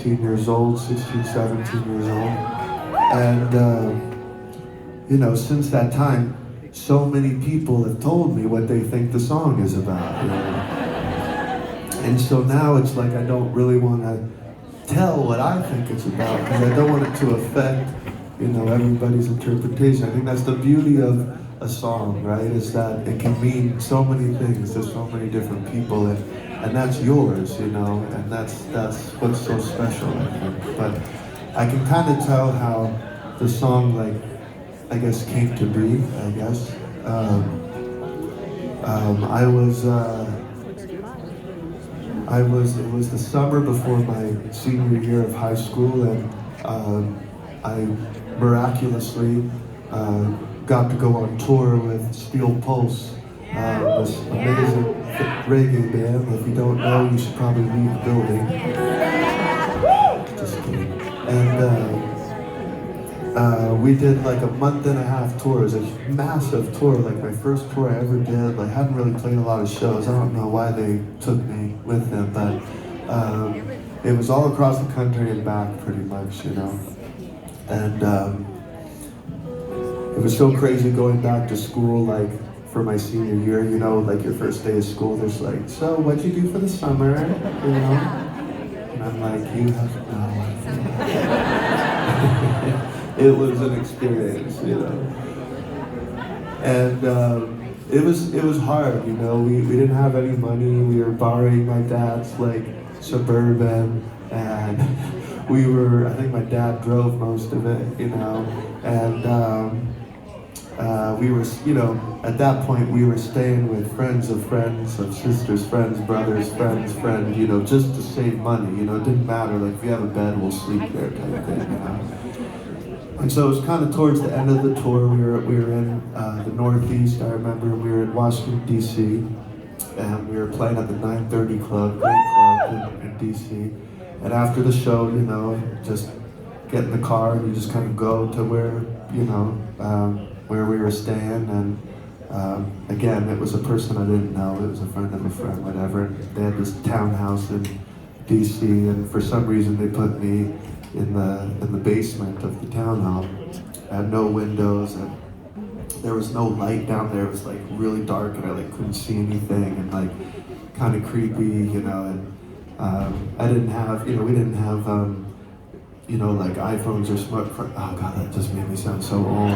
16 years old, 16, 17 years old. And, since that time, so many people have told me what they think the song is about. And so now it's like I don't really want to tell what I think it's about because I don't want it to affect, everybody's interpretation. I think that's the beauty of a song, right? Is that it can mean so many things to so many different people, and that's yours, and that's what's so special, I think. But I can kind of tell how the song, I guess, came to be, I guess. It was the summer before my senior year of high school, and I miraculously got to go on tour with Steel Pulse, this amazing reggae band. If you don't know, you should probably leave the building. Just kidding. And we did like a month and a half tour. It was a massive tour, like my first tour I ever did. I hadn't really played a lot of shows. I don't know why they took me with them, but it was all across the country and back pretty much, And it was so crazy going back to school, for my senior year, your first day of school, there's so what'd you do for the summer, And I'm like, you have no idea. It was an experience, And it was hard, we didn't have any money. We were borrowing my dad's Suburban, and I think my dad drove most of it, and we were, at that point we were staying with friends of sisters, friends, brothers, friends, just to save money, it didn't matter, if you have a bed, we'll sleep there type of thing, And so it was kind of towards the end of the tour. We were in the Northeast. I remember we were in Washington, D.C., and we were playing at the 930 Club, great club in D.C. And after the show, just get in the car and you just kind of go to where we were staying. And again, it was a person I didn't know. It was a friend of a friend, whatever. And they had this townhouse in D.C., and for some reason they put me in the basement of the townhome. I had no windows, and there was no light down there. It was really dark, and I couldn't see anything, and kind of creepy, And I didn't have, we didn't have, iPhones or smartphones. Oh God, that just made me sound so old.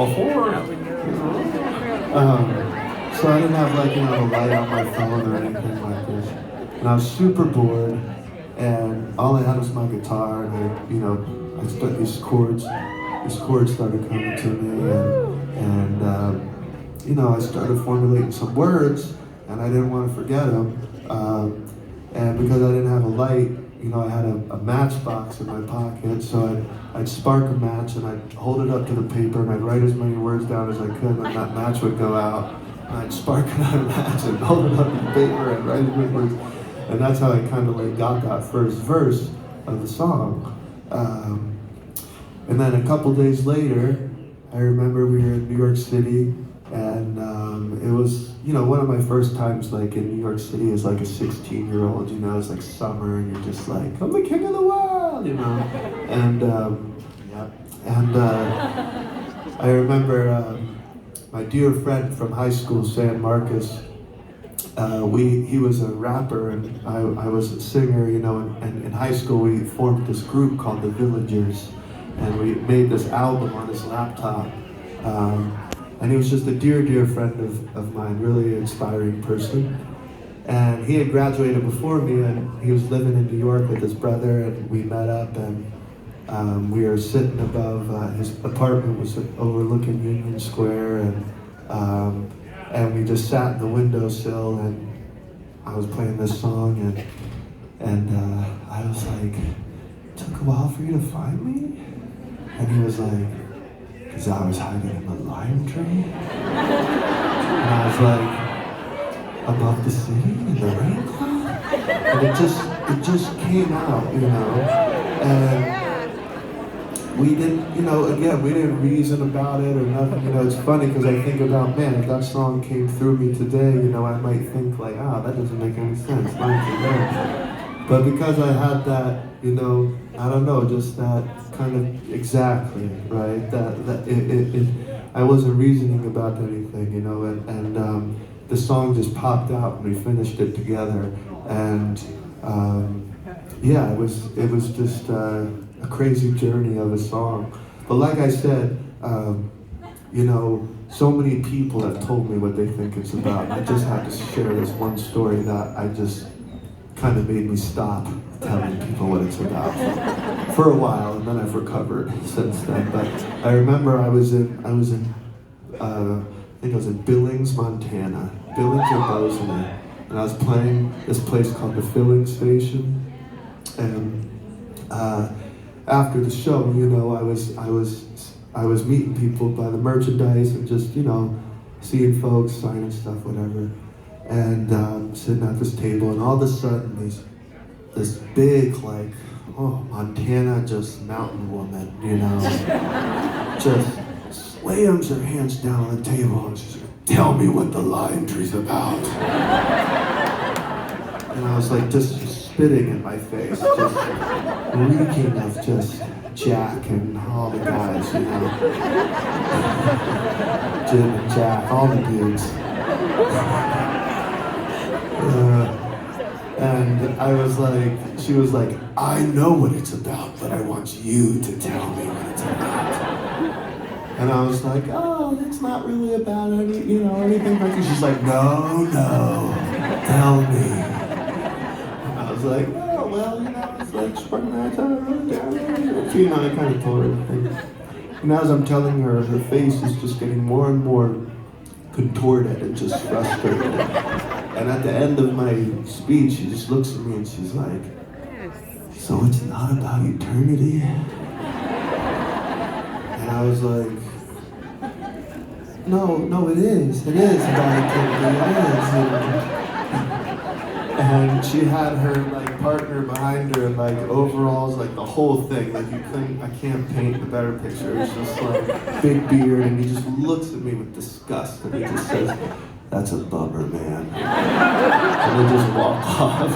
Before, so I didn't have a light on my phone or anything like this, and I was super bored. And all I had was my guitar, and I started these chords started coming to me, and I started formulating some words, and I didn't want to forget them, and because I didn't have a light, I had a matchbox in my pocket, so I'd spark a match, and I'd hold it up to the paper, and I'd write as many words down as I could, and that match would go out, and I'd spark another match, and hold it up to the paper, and write as many words. And that's how I kind of got that first verse of the song. And then a couple days later, I remember we were in New York City, and it was, one of my first times in New York City as a 16-year-old, it's summer, and you're just I'm the king of the world, And I remember my dear friend from high school, San Marcos. He was a rapper, and I was a singer, and in high school we formed this group called the Villagers, and we made this album on his laptop, and he was just a dear friend of mine, really inspiring person, and he had graduated before me, and he was living in New York with his brother, and we met up, and we were sitting above, his apartment was overlooking Union Square, and we just sat in the windowsill, and I was playing this song, and I was like, it took a while for you to find me? And he was like, because I was hiding in the lime tree? And I was like, above the city in the rain cloud? And it just came out, and we didn't, again, we didn't reason about it or nothing. It's funny because I think about, man, if that song came through me today, I might think that doesn't make any sense. But because I had that, I don't know, just that kind of exactly, right? I wasn't reasoning about anything, and the song just popped out and we finished it together. And yeah, it was just a crazy journey of a song. But like I said, so many people have told me what they think it's about. I just had to share this one story that I just kind of made me stop telling people what it's about for a while, and then I've recovered since then. But I remember I think I was in Billings, Montana, Billings or Bozeman, and I was playing this place called the Filling Station. And after the show, I was meeting people by the merchandise and just, seeing folks, signing stuff, whatever. And sitting at this table, and all of a sudden, this big, Montana just mountain woman, just slams her hands down on the table and she's like, "Tell me what the laundry's about." And I was like, just spitting in my face, just reeking of just Jack and all the guys, Jim and Jack, all the dudes. And I was like, she was like, "I know what it's about, but I want you to tell me what it's about." And I was like, "Oh, it's not really about anything like that." She's like, "No, tell me." And I was like, "Oh, well, it's like spring night time, I kind of told her everything. And as I'm telling her, her face is just getting more and more contorted and just frustrated. And at the end of my speech, she just looks at me and she's like, "So it's not about eternity?" And I was like, No, it is. It is about eternity. It is. And she had her partner behind her in overalls, the whole thing. I can't paint a better picture. It's just big beard, and he just looks at me with disgust and he just says, "That's a bummer, man." And they just walk off.